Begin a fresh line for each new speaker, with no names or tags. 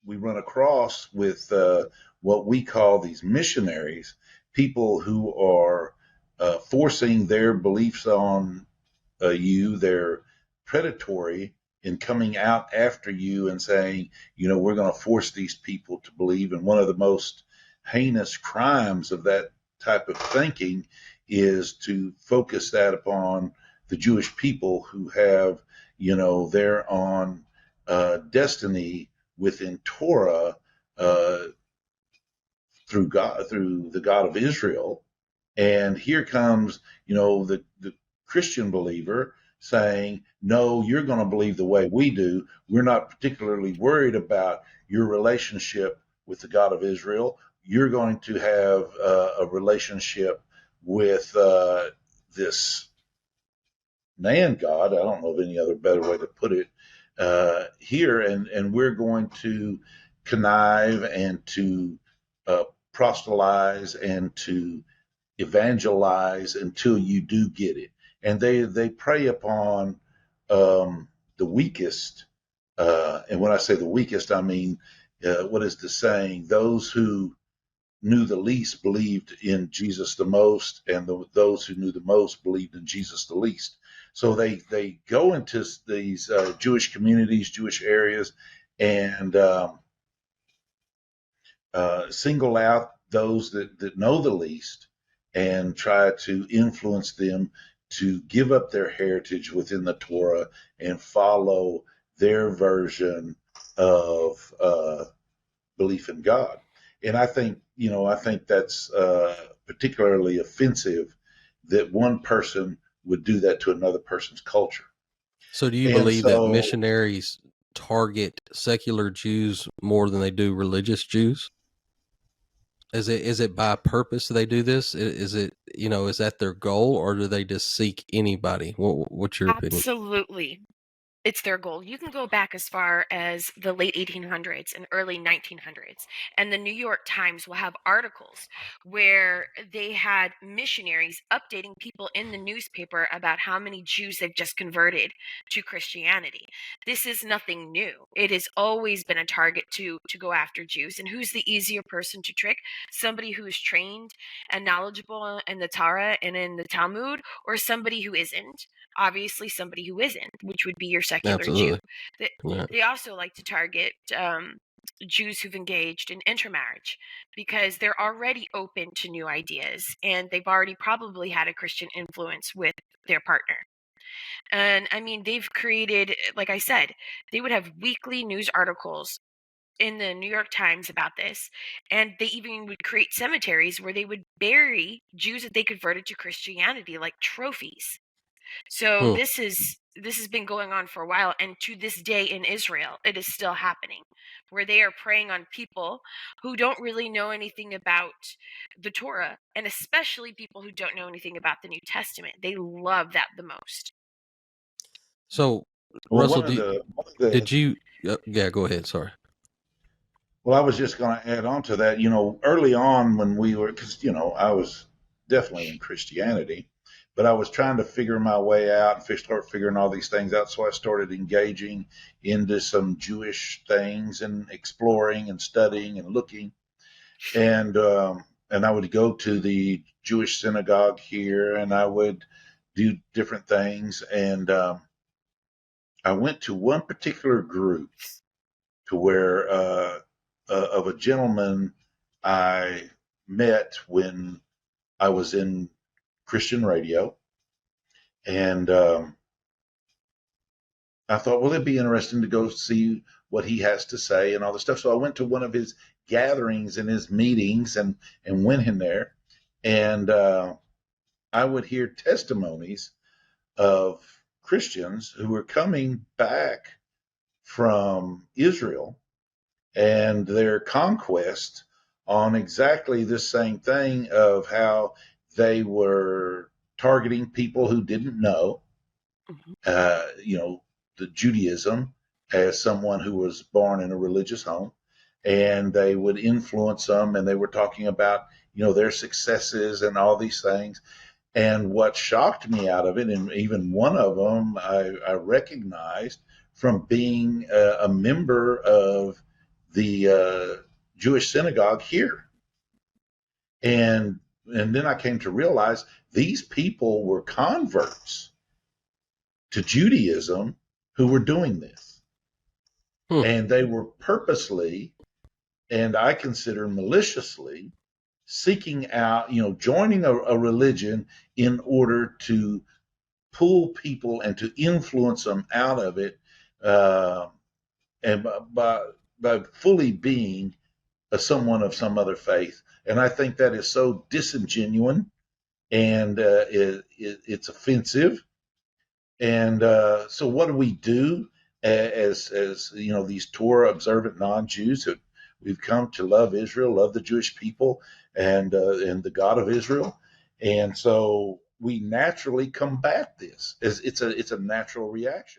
we run across with what we call these missionaries, people who are forcing their beliefs on you. They're predatory in coming out after you and saying, we're going to force these people to believe. And one of the most heinous crimes of that type of thinking is to focus that upon the Jewish people who have, their own destiny within Torah through God, through the God of Israel. And here comes, the Christian believer saying, no, you're going to believe the way we do. We're not particularly worried about your relationship with the God of Israel. You're going to have a relationship with this man God. I don't know of any other better way to put it here. And we're going to connive and to proselytize and to evangelize until you do get it. And they prey upon the weakest. And when I say the weakest, I mean, what is the saying? Those who knew the least believed in Jesus the most, and those who knew the most believed in Jesus the least. So they go into these Jewish communities, Jewish areas, and single out those that know the least and try to influence them to give up their heritage within the Torah and follow their version of belief in God. And I think that's particularly offensive that one person would do that to another person's culture.
So do you
And
believe that
so,
missionaries target secular Jews more than they do religious Jews? Is it by purpose they do this? Is it, is that their goal, or do they just seek anybody? What's your opinion?
Absolutely. It's their goal. You can go back as far as the late 1800s and early 1900s, and the New York Times will have articles where they had missionaries updating people in the newspaper about how many Jews they've just converted to Christianity. This is nothing new. It has always been a target to go after Jews. And who's the easier person to trick? Somebody who is trained and knowledgeable in the Torah and in the Talmud, or somebody who isn't? Obviously somebody who isn't, which would be your secular
Absolutely.
Jew. They also like to target Jews who've engaged in intermarriage because they're already open to new ideas and they've already probably had a Christian influence with their partner. And I mean, they've created, like I said, they would have weekly news articles in the New York Times about this, and they even would create cemeteries where they would bury Jews that they converted to Christianity like trophies. So this has been going on for a while, and to this day in Israel, it is still happening, where they are preying on people who don't really know anything about the Torah, and especially people who don't know anything about the New Testament. They love that the most.
So,
well,
Russell, did you? Yeah, go ahead. Sorry.
Well, I was just going to add on to that. Early on when we were, because I was definitely in Christianity, but I was trying to figure my way out and start figuring all these things out. So I started engaging into some Jewish things and exploring and studying and looking, and I would go to the Jewish synagogue here, and I would do different things, and I went to one particular group to where of a gentleman I met when I was in Christian radio. And I thought, well, it'd be interesting to go see what he has to say and all this stuff. So I went to one of his gatherings and his meetings and went in there. And I would hear testimonies of Christians who were coming back from Israel and their conquest on exactly this same thing of how they were targeting people who didn't know, the Judaism as someone who was born in a religious home, and they would influence them, and they were talking about, their successes and all these things. And what shocked me out of it, and even one of them I recognized from being a member of the Jewish synagogue here. And then I came to realize these people were converts to Judaism who were doing this. And they were purposely, and I consider maliciously, seeking out, joining a religion in order to pull people and to influence them out of it, and by fully being someone of some other faith. And I think that is so disingenuous, and it's offensive. And so what do we do as these Torah observant non-Jews who we've come to love Israel, love the Jewish people, and the God of Israel? And so we naturally combat this as it's a natural reaction.